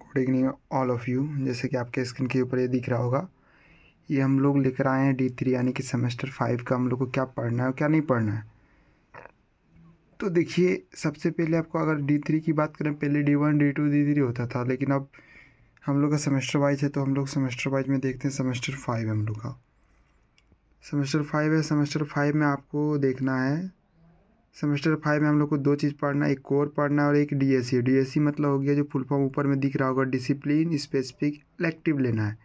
Good evening all of you. जैसे कि आपके स्क्रीन के ऊपर ये दिख रहा होगा, ये हम लोग लेकर आए हैं D3 यानी कि सेमेस्टर 5 का हम लोग को क्या पढ़ना है और क्या नहीं पढ़ना है। तो देखिए, सबसे पहले आपको अगर D3 की बात करें, पहले D1 D2 D3 होता था, लेकिन अब हम लोग का सेमेस्टर वाइज है, तो हम लोग सेमेस्टर वाइज में देखते हैं। सेमेस्टर 5 है हम लोग का, सेमेस्टर 5 है। सेमेस्टर 5 में आपको देखना है, सेमेस्टर 5 में हम लोग को दो चीज़ पढ़ना है, एक कोर पढ़ना है और एक DSE। DSE मतलब हो गया, जो फुल फॉर्म ऊपर में दिख रहा होगा, डिसिप्लिन स्पेसिफिक इलेक्टिव लेना है।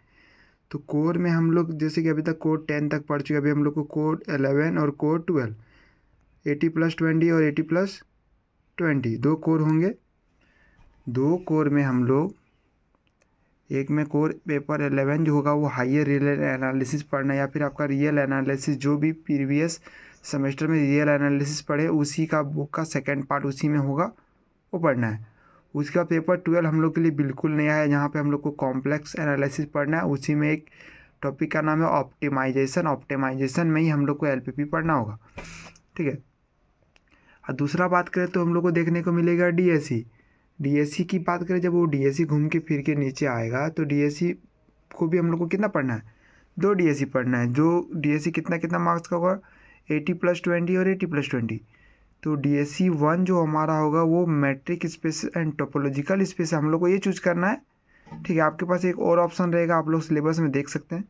तो कोर में हम लोग जैसे कि अभी तक कोर 10 तक पढ़ चुके हैं, अभी हम लोग को कोर 11 और कोर 12, 80+20 और 80+20 दो कोर होंगे। दो कोर में हम लोग, एक में कोर पेपर 11 जो होगा वो हायर रियल एनालिसिस पढ़ना है, या फिर आपका रियल एनालिसिस जो भी प्रीवियस सेमेस्टर में रियल एनालिसिस पढ़े उसी का बुक का सेकंड पार्ट उसी में होगा, वो पढ़ना है। उसका पेपर 12 हम लोग के लिए बिल्कुल नया है, जहाँ पे हम लोग को कॉम्प्लेक्स एनालिसिस पढ़ना है। उसी में एक टॉपिक का नाम है ऑप्टिमाइजेशन। ऑप्टिमाइजेशन में ही हम लोग को LPP पढ़ना होगा, ठीक है। और दूसरा बात करें तो हम लोग को देखने को मिलेगा DSE। DSE की बात करें, जब वो DSE घूम के फिर के नीचे आएगा तो DSE को भी हम लोग को कितना पढ़ना है, 2 DSE पढ़ना है। जो DSE कितना कितना मार्क्स का होगा, 80+20 और 80+20। तो DSE 1 जो हमारा होगा वो matric space and topological space, हम लोग को ये चूज करना है, ठीक है। आपके पास एक और ऑप्शन रहेगा, आप लोग सिलेबस में देख सकते हैं।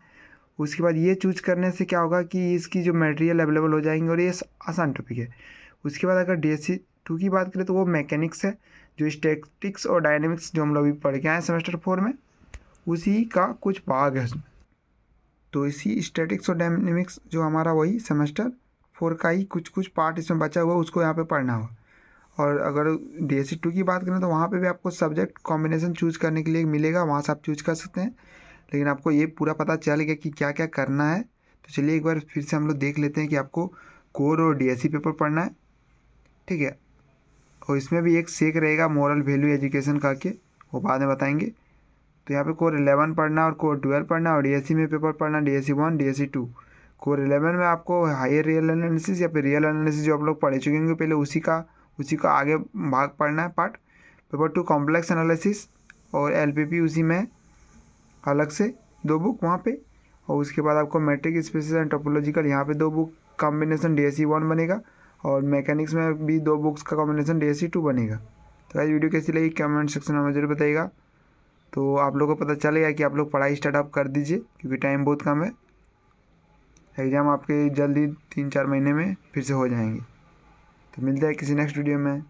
उसके बाद ये चूज करने से क्या होगा कि इसकी जो मटेरियल अवेलेबल हो जाएंगे और ये आसान टॉपिक है। उसके बाद अगर DSE 2 की बात करें तो वो मैकेनिक्स है, जो स्टैटिक्स और डायनेमिक्स जो हम लोग अभी पढ़ के आए सेमेस्टर 4 में, उसी का कुछ भाग है उसमें। तो इसी स्टैटिक्स और डायनेमिक्स जो हमारा वही सेमेस्टर 4 का ही कुछ कुछ पार्ट इसमें बचा हुआ है, उसको यहाँ पे पढ़ना होगा। और अगर DSE 2 की बात करें तो वहाँ पे भी आपको सब्जेक्ट कॉम्बिनेशन चूज करने के लिए मिलेगा, वहाँ से आप चूज कर सकते हैं। लेकिन आपको ये पूरा पता चल गया कि क्या क्या करना है, तो चलिए एक बार फिर से हम लोग देख लेते हैं कि आपको कोर और DSE पेपर पढ़ना है, ठीक है। और इसमें भी एक सेक रहेगा मोरल वैल्यू एजुकेशन का के, वो बाद में बताएंगे। तो यहाँ पे कोर 11 पढ़ना और कोर 12 पढ़ना, और DSE में पेपर पढ़ना DSE 1 DSE 2। कोर 11 में आपको हायर रियल एनालिसिस या फिर रियल एनालिसिस जो आप लोग पढ़ चुके होंगे पहले, उसी का आगे भाग पढ़ना है पार्ट। पेपर 2 कॉम्प्लेक्स एनालिसिस और LPP उसी में अलग से 2 बुक वहाँ पे। और उसके बाद आपको मैट्रिक स्पेसिस एंड टोपोलॉजिकल, यहाँ पे 2 बुक कॉम्बिनेशन DSE 1 बनेगा, और मैकेनिक्स में भी 2 बुक्स का कॉम्बिनेशन DSE 2 बनेगा। तो आज वीडियो कैसी लगी कमेंट सेक्शन में जरूर बताइएगा। तो आप लोगों को पता चलेगा कि आप लोग पढ़ाई स्टार्टअप कर दीजिए, क्योंकि टाइम बहुत कम है। एग्ज़ाम आपके जल्दी 3-4 महीने में फिर से हो जाएंगे। तो मिलते हैं किसी नेक्स्ट वीडियो में।